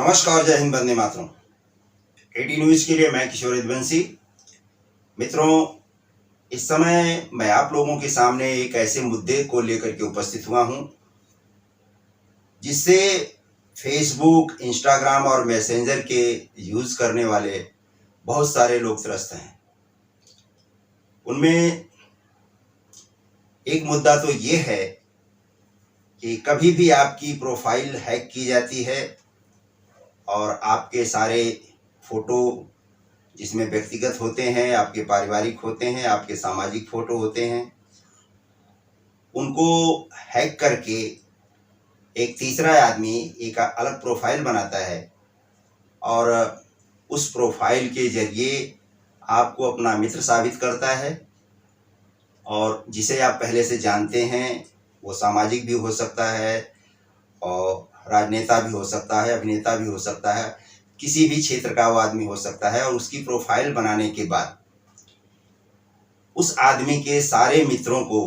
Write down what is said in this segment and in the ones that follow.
नमस्कार, जय Hind, Vande Mataram. Eighty news के लिए मैं किशोर यदुवंशी। मित्रों, इस समय मैं आप लोगों के सामने एक ऐसे मुद्दे को लेकर के उपस्थित हुआ हूं जिससे फेसबुक, इंस्टाग्राम और मैसेंजर के यूज करने वाले बहुत सारे लोग त्रस्त हैं। उनमें एक मुद्दा तो ये है कि कभी भी आपकी प्रोफाइल हैक की जाती है और आपके सारे फोटो, जिसमें व्यक्तिगत होते हैं, आपके पारिवारिक होते हैं, आपके सामाजिक फोटो होते हैं, उनको हैक करके एक तीसरा आदमी एक अलग प्रोफाइल बनाता है और उस प्रोफाइल के जरिए आपको अपना मित्र साबित करता है। और जिसे आप पहले से जानते हैं, वो सामाजिक भी हो सकता है और राजनेता भी हो सकता है, अभिनेता भी हो सकता है, किसी भी क्षेत्र का वो आदमी हो सकता है। और उसकी प्रोफाइल बनाने के बाद उस आदमी के सारे मित्रों को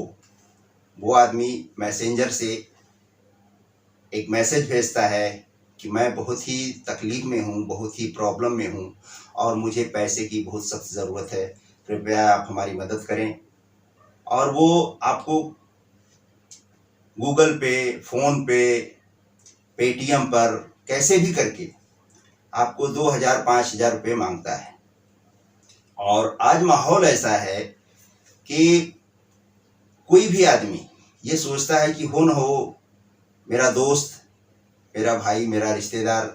वो आदमी मैसेंजर से एक मैसेज भेजता है कि मैं बहुत ही तकलीफ में हूँ, बहुत ही प्रॉब्लम में हूँ और मुझे पैसे की बहुत सख्त ज़रूरत है, कृपया आप हमारी मदद करें। और वो आपको गूगल पे, फ़ोन पे, पेटीएम पर कैसे भी करके आपको 2000 5000 रुपये मांगता है। और आज माहौल ऐसा है कि कोई भी आदमी ये सोचता है कि हो न हो मेरा दोस्त, मेरा भाई, मेरा रिश्तेदार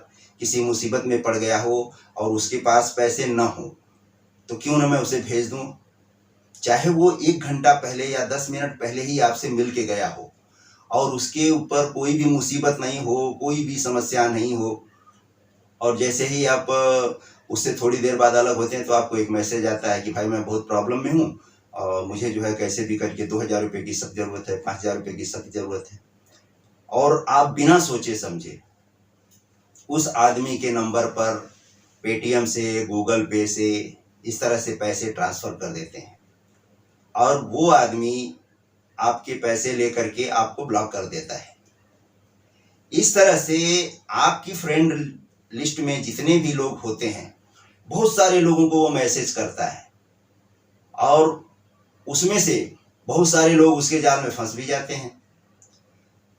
किसी मुसीबत में पड़ गया हो और उसके पास पैसे न हो तो क्यों न मैं उसे भेज दूं, चाहे वो 1 घंटा पहले या 10 मिनट पहले ही आपसे मिल के गया हो और उसके ऊपर कोई भी मुसीबत नहीं हो, कोई भी समस्या नहीं हो। और जैसे ही आप उससे थोड़ी देर बाद अलग होते हैं तो आपको एक मैसेज आता है कि भाई मैं बहुत प्रॉब्लम में हूँ और मुझे जो है कैसे भी करके 2000 रुपये की सख्त ज़रूरत है, 5000 रुपये की सख्त ज़रूरत है। और आप बिना सोचे समझे उस आदमी के नंबर पर पेटीएम से, गूगल पे से इस तरह से पैसे ट्रांसफ़र कर देते हैं और वो आदमी आपके पैसे लेकर के आपको ब्लॉक कर देता है। इस तरह से आपकी फ्रेंड लिस्ट में जितने भी लोग होते हैं, बहुत सारे लोगों को वो मैसेज करता है और उसमें से बहुत सारे लोग उसके जाल में फंस भी जाते हैं।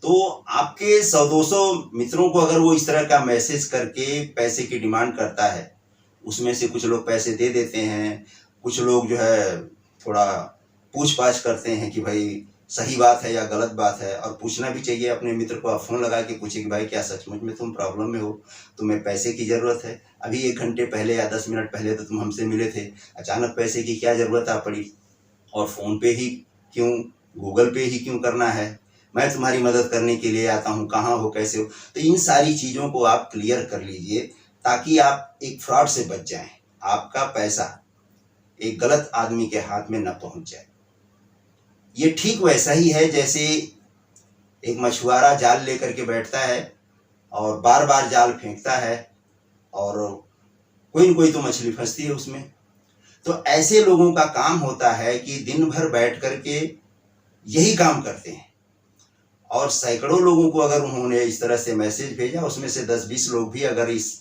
तो आपके 100-200 मित्रों को अगर वो इस तरह का मैसेज करके पैसे की डिमांड करता है, उसमें से कुछ लोग पैसे दे देते हैं, कुछ लोग जो है थोड़ा पूछ-पाछ करते हैं कि भाई सही बात है या गलत बात है। और पूछना भी चाहिए अपने मित्र को, आप फ़ोन लगा के पूछिए कि भाई क्या सचमुच में तुम प्रॉब्लम में हो, तुम्हें पैसे की ज़रूरत है, अभी 1 घंटे पहले या 10 मिनट पहले तो तुम हमसे मिले थे, अचानक पैसे की क्या ज़रूरत आ पड़ी और फ़ोन पे ही क्यों, गूगल पे ही क्यों करना है, मैं तुम्हारी मदद करने के लिए आता हूँ, कहाँ हो, कैसे हो। तो इन सारी चीज़ों को आप क्लियर कर लीजिए ताकि आप एक फ्रॉड से बच जाएं, आपका पैसा एक गलत आदमी के हाथ में न पहुँच जाए। ये ठीक वैसा ही है जैसे एक मछुआरा जाल लेकर के बैठता है और बार बार जाल फेंकता है और कोई न कोई तो मछली फंसती है उसमें। तो ऐसे लोगों का काम होता है कि दिन भर बैठ करके यही काम करते हैं और सैकड़ों लोगों को अगर उन्होंने इस तरह से मैसेज भेजा, उसमें से 10-20 लोग भी अगर इस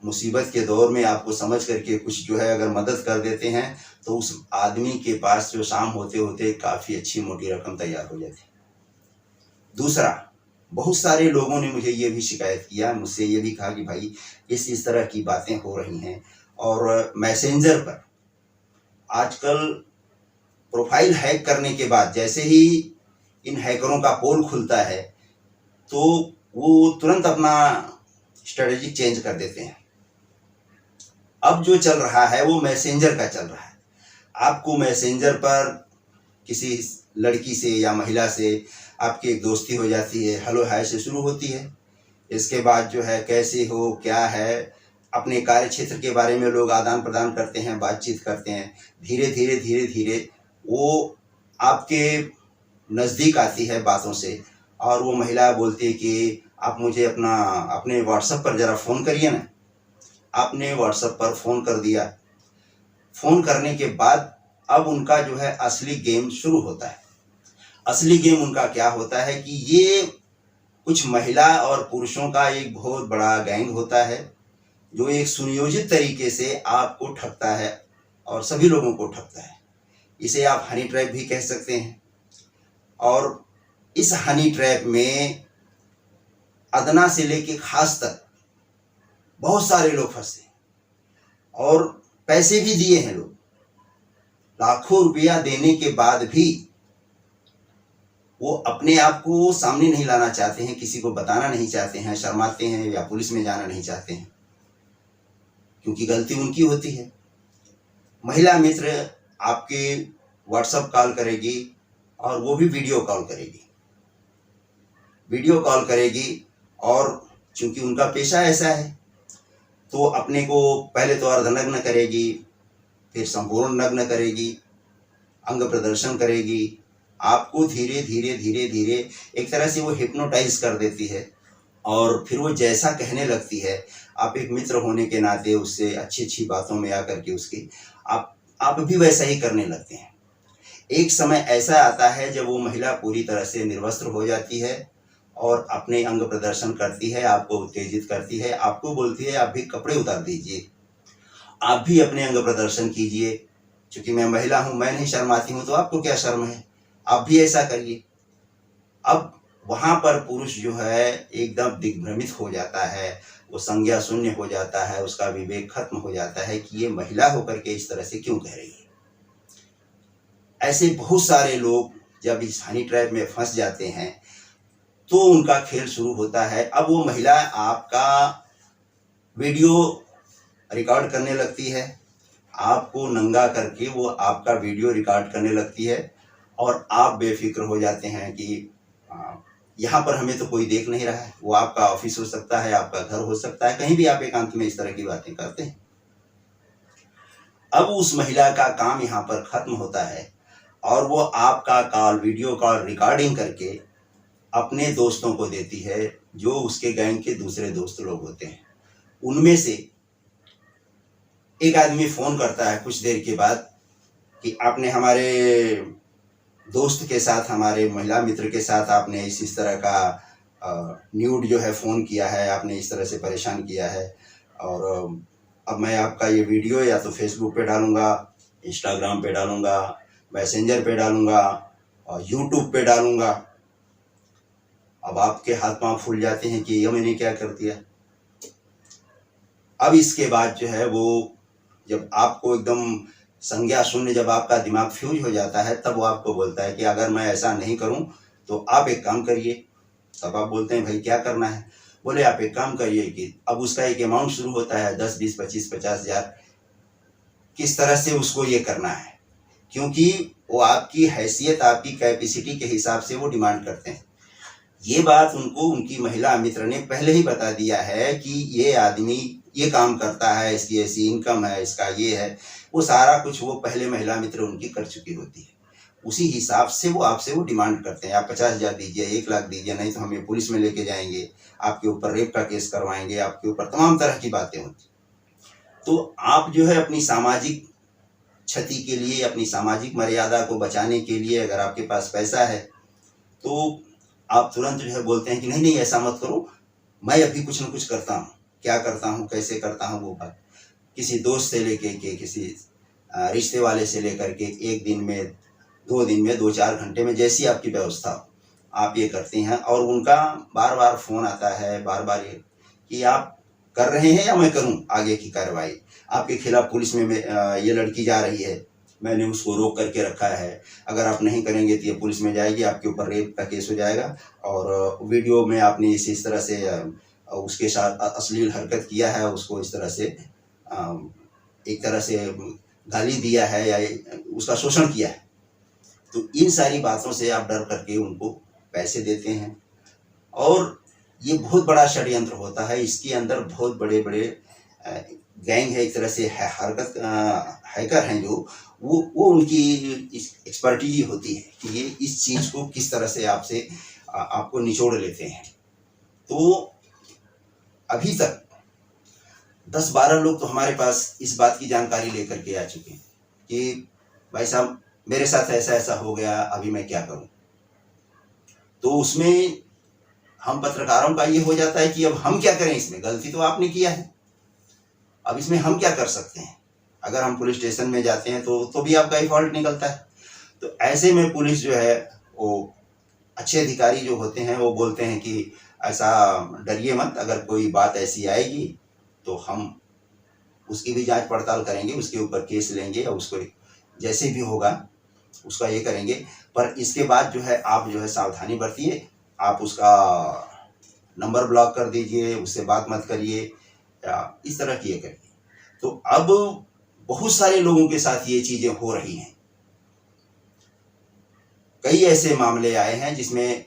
मुसीबत के दौर में आपको समझ करके कुछ जो है अगर मदद कर देते हैं तो उस आदमी के पास जो शाम होते होते काफ़ी अच्छी मोटी रकम तैयार हो जाती है। दूसरा, बहुत सारे लोगों ने मुझे ये भी शिकायत किया, मुझसे ये भी कहा कि भाई इस तरह की बातें हो रही हैं और मैसेंजर पर आजकल प्रोफाइल हैक करने के बाद जैसे ही इन हैकरों का पोल खुलता है तो वो तुरंत अपना स्ट्रेटजी चेंज कर देते हैं। अब जो चल रहा है वो मैसेंजर का चल रहा है। आपको मैसेंजर पर किसी लड़की से या महिला से आपकी एक दोस्ती हो जाती है, हेलो हाय से शुरू होती है। इसके बाद जो है कैसे हो, क्या है, अपने कार्य क्षेत्र के बारे में लोग आदान प्रदान करते हैं, बातचीत करते हैं। धीरे धीरे वो आपके नज़दीक आती है बातों से और वो महिला बोलती है कि आप मुझे अपने व्हाट्सएप पर ज़रा फ़ोन करिए ना। आपने व्हाट्सएप पर फ़ोन कर दिया। फ़ोन करने के बाद अब उनका जो है असली गेम शुरू होता है। असली गेम उनका क्या होता है कि ये कुछ महिला और पुरुषों का एक बहुत बड़ा गैंग होता है जो एक सुनियोजित तरीके से आपको ठगता है और सभी लोगों को ठगता है। इसे आप हनी ट्रैप भी कह सकते हैं। और इस हनी ट्रैप में अदना से लेके खास तक बहुत सारे लोग फंसे और पैसे भी दिए हैं लोग। लाखों रुपया देने के बाद भी वो अपने आप को सामने नहीं लाना चाहते हैं, किसी को बताना नहीं चाहते हैं, शर्माते हैं या पुलिस में जाना नहीं चाहते हैं, क्योंकि गलती उनकी होती है। महिला मित्र आपके व्हाट्सएप कॉल करेगी और वो भी वीडियो कॉल करेगी और चूंकि उनका पेशा ऐसा है तो अपने को पहले तो अर्धनग्न करेगी, फिर संपूर्ण नग्न करेगी, अंग प्रदर्शन करेगी, आपको धीरे धीरे एक तरह से वो हिप्नोटाइज कर देती है और फिर वो जैसा कहने लगती है, आप एक मित्र होने के नाते उससे अच्छी अच्छी बातों में आकर के उसकी आप भी वैसा ही करने लगते हैं। एक समय ऐसा आता है जब वो महिला पूरी तरह से निर्वस्त्र हो जाती है और अपने अंग प्रदर्शन करती है, आपको उत्तेजित करती है, आपको बोलती है आप भी कपड़े उतार दीजिए, आप भी अपने अंग प्रदर्शन कीजिए, क्योंकि मैं महिला हूं, मैं नहीं शर्माती हूं तो आपको क्या शर्म है, आप भी ऐसा करिए। अब वहां पर पुरुष जो है एकदम दिग्भ्रमित हो जाता है, वो संज्ञा शून्य हो जाता है, उसका विवेक खत्म हो जाता है कि ये महिला होकर के इस तरह से क्यों कह रही है। ऐसे बहुत सारे लोग जब इस हनी ट्रैप में फंस जाते हैं तो उनका खेल शुरू होता है। अब वो महिला आपका वीडियो रिकॉर्ड करने लगती है, आपको नंगा करके वो आपका वीडियो रिकॉर्ड करने लगती है और आप बेफिक्र हो जाते हैं कि यहाँ पर हमें तो कोई देख नहीं रहा है। वो आपका ऑफिस हो सकता है, आपका घर हो सकता है, कहीं भी आप एकांत में इस तरह की बातें करते हैं। अब उस महिला का काम यहाँ पर खत्म होता है और वो आपका कॉल, वीडियो कॉल रिकॉर्डिंग करके अपने दोस्तों को देती है जो उसके गैंग के दूसरे दोस्त लोग होते हैं। उनमें से एक आदमी फोन करता है कुछ देर के बाद कि आपने हमारे दोस्त के साथ, हमारे महिला मित्र के साथ आपने इस तरह का न्यूड जो है फ़ोन किया है, आपने इस तरह से परेशान किया है और अब मैं आपका ये वीडियो या तो फेसबुक पे डालूँगा, इंस्टाग्राम पे डालूँगा, मैसेंजर पे डालूँगा और यूट्यूब पे डालूँगा। अब आपके हाथ पांव फूल जाते हैं कि ये मैंने क्या कर दिया। अब इसके बाद जो है वो जब आपको एकदम संज्ञा शून्य, जब आपका दिमाग फ्यूज हो जाता है, तब वो आपको बोलता है कि अगर मैं ऐसा नहीं करूं तो आप एक काम करिए। तब आप बोलते हैं भाई क्या करना है? बोले आप एक काम करिए कि अब उसका एक अमाउंट शुरू होता है 10, 20, 25, 50,000, किस तरह से उसको ये करना है, क्योंकि वो आपकी हैसियत, आपकी कैपेसिटी के हिसाब से वो डिमांड करते हैं। ये बात उनको उनकी महिला मित्र ने पहले ही बता दिया है कि ये आदमी ये काम करता है, इसकी ऐसी इनकम है, इसका ये है, वो सारा कुछ वो पहले महिला मित्र उनकी कर चुकी होती है। उसी हिसाब से वो आपसे वो डिमांड करते हैं, आप 50,000 दीजिए, 1 लाख दीजिए, नहीं तो हमें पुलिस में लेके जाएंगे, आपके ऊपर रेप का केस करवाएंगे, आपके ऊपर तमाम तरह की बातें होती। तो आप जो है अपनी सामाजिक क्षति के लिए, अपनी सामाजिक मर्यादा को बचाने के लिए, अगर आपके पास पैसा है तो आप तुरंत जो है बोलते हैं कि नहीं नहीं ऐसा मत करो, मैं अभी कुछ न कुछ करता हूँ। क्या करता हूँ, कैसे करता हूँ, वो बात किसी दोस्त से लेके के किसी रिश्ते वाले से लेकर के 1 दिन में, 2 दिन में, 2-4 घंटे में, जैसी आपकी व्यवस्था हो, आप ये करते हैं। और उनका बार बार फ़ोन आता है, बार बार ये कि आप कर रहे हैं या मैं करूं आगे की कार्रवाई, आपके खिलाफ पुलिस में ये लड़की जा रही है, मैंने उसको रोक करके रखा है, अगर आप नहीं करेंगे तो ये पुलिस में जाएगी, आपके ऊपर रेप का केस हो जाएगा। और वीडियो में आपने इस तरह से उसके साथ अश्लील हरकत किया है, उसको इस तरह से एक तरह से गाली दिया है या उसका शोषण किया है। तो इन सारी बातों से आप डर करके उनको पैसे देते हैं और ये बहुत बड़ा षड्यंत्र होता है। इसके अंदर बहुत बड़े बड़े गैंग है, एक तरह से हरकत हैकर हैं जो वो उनकी एक्सपर्टीज होती है कि ये इस चीज़ को किस तरह से आपको निचोड़ लेते हैं। तो अभी तक 10-12 लोग तो हमारे पास इस बात की जानकारी लेकर के आ चुके हैं कि भाई साहब मेरे साथ ऐसा ऐसा हो गया, अभी मैं क्या करूं। तो उसमें हम पत्रकारों का ये हो जाता है कि अब हम क्या करें, इसमें गलती तो आपने किया है, अब इसमें हम क्या कर सकते हैं। अगर हम पुलिस स्टेशन में जाते हैं तो भी आपका ही फॉल्ट निकलता है। तो ऐसे में पुलिस जो है वो अच्छे अधिकारी जो होते हैं वो बोलते हैं कि ऐसा डरिए मत, अगर कोई बात ऐसी आएगी तो हम उसकी भी जांच पड़ताल करेंगे, उसके ऊपर केस लेंगे और उसको जैसे भी होगा उसका ये करेंगे। पर इसके बाद जो है आप जो है सावधानी बरतिए, आप उसका नंबर ब्लॉक कर दीजिए, उससे बात मत करिए या इस तरह की ये करिए। तो अब बहुत सारे लोगों के साथ ये चीज़ें हो रही हैं। कई ऐसे मामले आए हैं जिसमें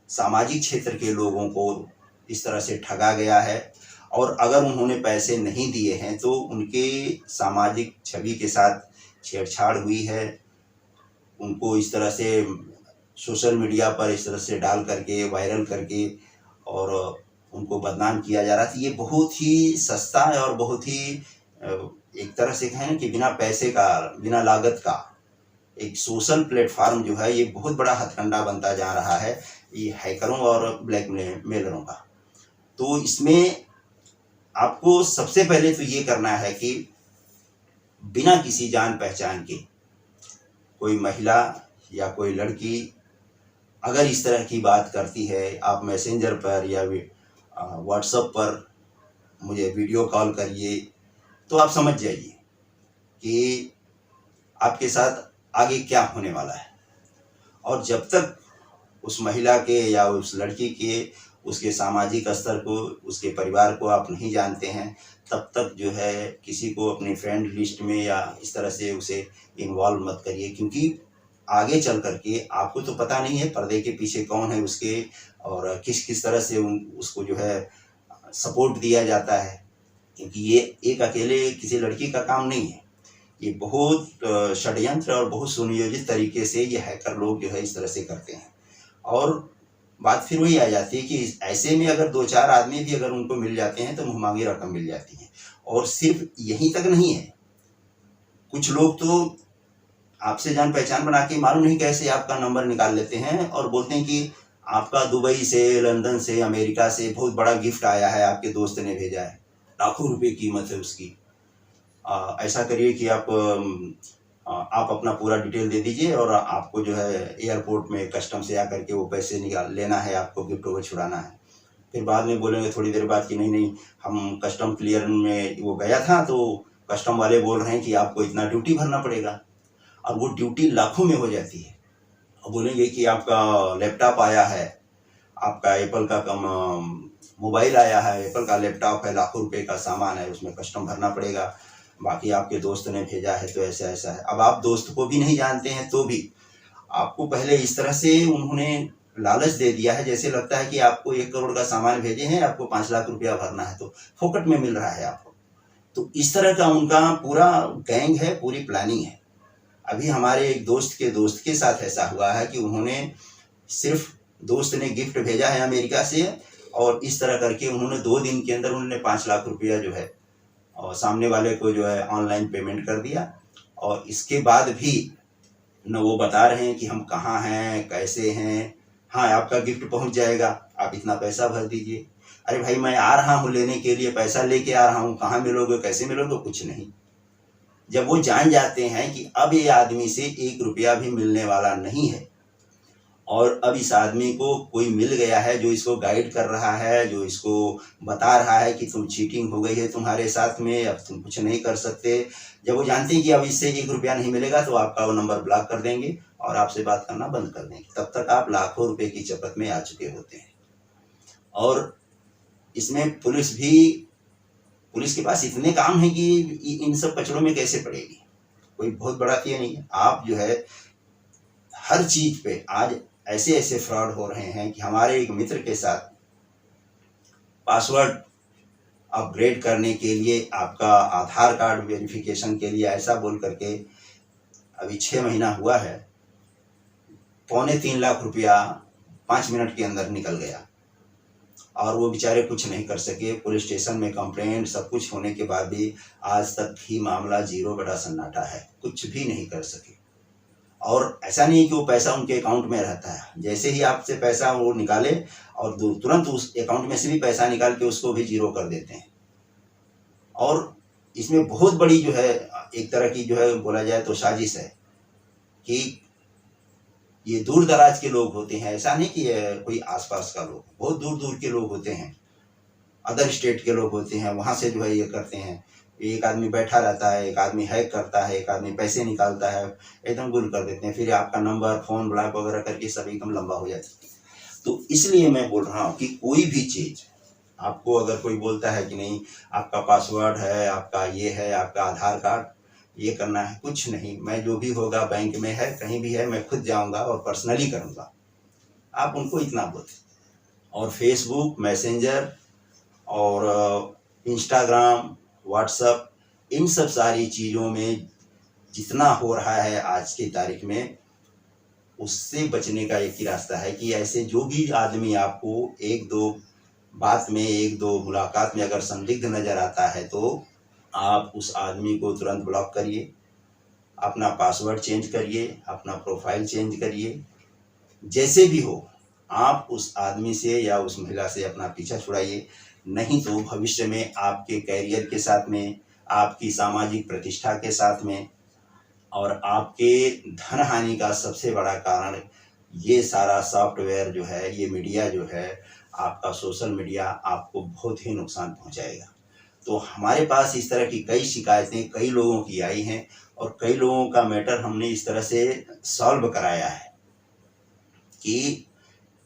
सामाजिक क्षेत्र के लोगों को इस तरह से ठगा गया है, और अगर उन्होंने पैसे नहीं दिए हैं तो उनके सामाजिक छवि के साथ छेड़छाड़ हुई है, उनको इस तरह से सोशल मीडिया पर इस तरह से डाल करके वायरल करके और उनको बदनाम किया जा रहा था। ये बहुत ही सस्ता है और बहुत ही एक तरह से कहें कि बिना पैसे का, बिना लागत का एक सोशल प्लेटफार्म जो है ये बहुत बड़ा हथकंडा बनता जा रहा है, ये हैकरों और ब्लैकमेलरों का। तो इसमें आपको सबसे पहले तो ये करना है कि बिना किसी जान पहचान के कोई महिला या कोई लड़की अगर इस तरह की बात करती है, आप मैसेंजर पर या व्हाट्सएप पर मुझे वीडियो कॉल करिए, तो आप समझ जाइए कि आपके साथ आगे क्या होने वाला है। और जब तक उस महिला के या उस लड़की के, उसके सामाजिक स्तर को, उसके परिवार को आप नहीं जानते हैं, तब तक जो है किसी को अपनी फ्रेंड लिस्ट में या इस तरह से उसे इन्वॉल्व मत करिए, क्योंकि आगे चल करके आपको तो पता नहीं है पर्दे के पीछे कौन है उसके, और किस किस तरह से उसको जो है सपोर्ट दिया जाता है। क्योंकि ये एक अकेले किसी लड़की का काम नहीं है, ये बहुत षड्यंत्र और बहुत सुनियोजित तरीके से ये हैकर लोग जो है इस तरह से करते हैं। और बात फिर वही आ जाती है कि ऐसे में अगर 2-4 आदमी भी अगर उनको मिल जाते हैं तो मुँहमांगी रकम मिल जाती है। और सिर्फ यहीं तक नहीं है, कुछ लोग तो आपसे जान पहचान बना के मालूम नहीं कैसे आपका नंबर निकाल लेते हैं और बोलते हैं कि आपका दुबई से, लंदन से, अमेरिका से बहुत बड़ा गिफ्ट आया है, आपके दोस्त ने भेजा है, लाखों रुपए कीमत है उसकी। ऐसा करिए कि आप अपना पूरा डिटेल दे दीजिए और आपको जो है एयरपोर्ट में कस्टम से आकर के वो पैसे निकाल लेना है, आपको गिफ्ट वो छुड़ाना है। फिर बाद में बोलेंगे थोड़ी देर बाद कि नहीं हम कस्टम क्लियर में वो गया था तो कस्टम वाले बोल रहे हैं कि आपको इतना ड्यूटी भरना पड़ेगा, और वो ड्यूटी लाखों में हो जाती है। और बोलेंगे कि आपका लैपटॉप आया है, आपका एप्पल का मोबाइल आया है, एप्पल का लैपटॉप है, लाखों रुपए का सामान है, उसमें कस्टम भरना पड़ेगा, बाकी आपके दोस्त ने भेजा है तो ऐसा ऐसा है। अब आप दोस्त को भी नहीं जानते हैं तो भी आपको पहले इस तरह से उन्होंने लालच दे दिया है, जैसे लगता है कि आपको 1 करोड़ का सामान भेजे हैं, आपको 5 लाख रुपया भरना है, तो फोकट में मिल रहा है आपको। तो इस तरह का उनका पूरा गैंग है, पूरी प्लानिंग है। अभी हमारे एक दोस्त के साथ ऐसा हुआ है कि उन्होंने सिर्फ, दोस्त ने गिफ्ट भेजा है अमेरिका से, और इस तरह करके उन्होंने 2 दिन के अंदर उन्होंने 5 लाख रुपया जो है और सामने वाले को जो है ऑनलाइन पेमेंट कर दिया। और इसके बाद भी न वो बता रहे हैं कि हम कहाँ हैं, कैसे हैं, हाँ आपका गिफ्ट पहुंच जाएगा, आप इतना पैसा भर दीजिए। अरे भाई मैं आ रहा हूँ लेने के लिए, पैसा लेके आ रहा हूँ, कहाँ मिलोगे, कैसे मिलोगे, कुछ नहीं। जब वो जान जाते हैं कि अब ये आदमी से 1 रुपया भी मिलने वाला नहीं है, और अब इस आदमी को कोई मिल गया है जो इसको गाइड कर रहा है, जो इसको बता रहा है कि तुम चीटिंग हो गई है तुम्हारे साथ में, अब तुम कुछ नहीं कर सकते। जब वो जानते हैं कि अब इससे 1 रुपया नहीं मिलेगा तो आपका वो नंबर ब्लॉक कर देंगे और आपसे बात करना बंद कर देंगे। तब तक आप लाखों रुपए की चपत में आ चुके होते हैं। और इसमें पुलिस के पास इतने काम है कि इन सब कचरों में कैसे पड़ेगी, कोई बहुत बड़ा ये नहीं है। आप जो है हर चीज पे आज ऐसे ऐसे फ्रॉड हो रहे हैं कि हमारे एक मित्र के साथ पासवर्ड अपग्रेड करने के लिए, आपका आधार कार्ड वेरिफिकेशन के लिए ऐसा बोल करके, अभी 6 महीना हुआ है, 2.25 लाख रुपया 5 मिनट के अंदर निकल गया। और वो बेचारे कुछ नहीं कर सके, पुलिस स्टेशन में कंप्लेंट सब कुछ होने के बाद भी आज तक ही मामला 0 बटा सन्नाटा है, कुछ भी नहीं कर सके। और ऐसा नहीं कि वो पैसा उनके अकाउंट में रहता है, जैसे ही आपसे पैसा वो निकाले और तुरंत उस अकाउंट में से भी पैसा निकाल के उसको भी जीरो कर देते हैं। और इसमें बहुत बड़ी जो है एक तरह की जो है बोला जाए तो साजिश है कि ये दूर दराज के लोग होते हैं, ऐसा नहीं कि कोई आसपास का लोग, बहुत दूर दूर के लोग होते हैं, अदर स्टेट के लोग होते हैं, वहाँ से जो है ये करते हैं। एक आदमी बैठा रहता है, एक आदमी हैक करता है, एक आदमी पैसे निकालता है, एकदम गुल कर देते हैं, फिर आपका नंबर फ़ोन ब्लॉक वगैरह करके सब एकदम लंबा हो जाता है। तो इसलिए मैं बोल रहा हूँ कि कोई भी चीज़ आपको अगर कोई बोलता है कि नहीं आपका पासवर्ड है, आपका ये है, आपका आधार कार्ड ये करना है, कुछ नहीं, मैं जो भी होगा बैंक में है, कहीं भी है, मैं खुद जाऊंगा और पर्सनली करूंगा, आप उनको इतना बोलते। और फेसबुक, मैसेंजर और इंस्टाग्राम, व्हाट्सअप, इन सब सारी चीज़ों में जितना हो रहा है आज की तारीख में, उससे बचने का एक ही रास्ता है कि ऐसे जो भी आदमी आपको एक दो बात में, एक दो मुलाकात में अगर संदिग्ध नज़र आता है तो आप उस आदमी को तुरंत ब्लॉक करिए, अपना पासवर्ड चेंज करिए, अपना प्रोफाइल चेंज करिए, जैसे भी हो आप उस आदमी से या उस महिला से अपना पीछा छुड़ाइए। नहीं तो भविष्य में आपके कैरियर के साथ में, आपकी सामाजिक प्रतिष्ठा के साथ में और आपके धन हानि का सबसे बड़ा कारण ये सारा सॉफ्टवेयर जो है, ये मीडिया जो है, आपका सोशल मीडिया आपको बहुत ही नुकसान पहुंचाएगा। तो हमारे पास इस तरह की कई शिकायतें कई लोगों की आई हैं और कई लोगों का मैटर हमने इस तरह से सॉल्व कराया है कि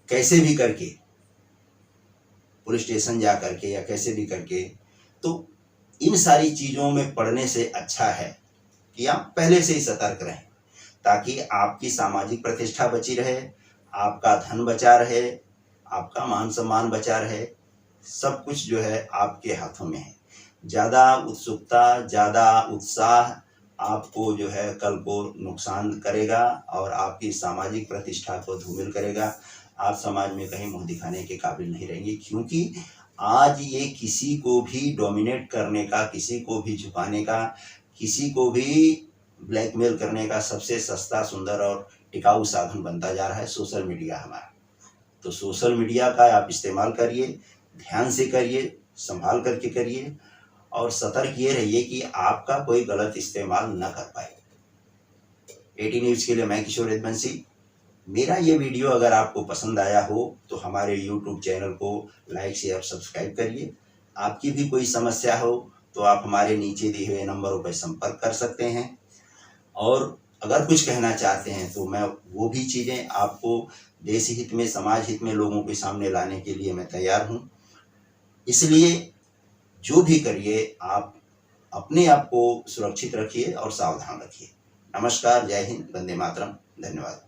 कैसे भी करके पुलिस स्टेशन जा करके या कैसे भी करके। तो इन सारी चीज़ों में पढ़ने से अच्छा है कि आप पहले से ही सतर्क रहें ताकि आपकी सामाजिक प्रतिष्ठा बची रहे, आपका धन बचा रहे, आपका मान सम्मान बचा रहे, सब कुछ जो है आपके हाथों में है। ज़्यादा उत्सुकता, ज़्यादा उत्साह आपको जो है कल को नुकसान करेगा और आपकी सामाजिक प्रतिष्ठा को धूमिल करेगा। आप समाज में कहीं मुंह दिखाने के काबिल नहीं रहेंगे, क्योंकि आज ये किसी को भी डोमिनेट करने का, किसी को भी झुकाने का, किसी को भी ब्लैकमेल करने का सबसे सस्ता, सुंदर और टिकाऊ साधन बनता जा रहा है सोशल मीडिया हमारा। तो सोशल मीडिया का आप इस्तेमाल करिए, ध्यान से करिए, संभाल करके करिए और सतर्क ये रहिए कि आपका कोई गलत इस्तेमाल न कर पाए। 18 न्यूज़ के लिए मैं किशोर यदुवंशी। मेरा ये वीडियो अगर आपको पसंद आया हो तो हमारे YouTube चैनल को लाइक, शेयर, सब्सक्राइब करिए। आपकी भी कोई समस्या हो तो आप हमारे नीचे दिए हुए नंबरों पर संपर्क कर सकते हैं और अगर कुछ कहना चाहते हैं तो मैं वो भी चीज़ें आपको देश हित में, समाज हित में लोगों के सामने लाने के लिए मैं तैयार हूँ। इसलिए जो भी करिए आप अपने आप को सुरक्षित रखिए और सावधान रखिए। नमस्कार, जय हिंद, वंदे मातरम, धन्यवाद।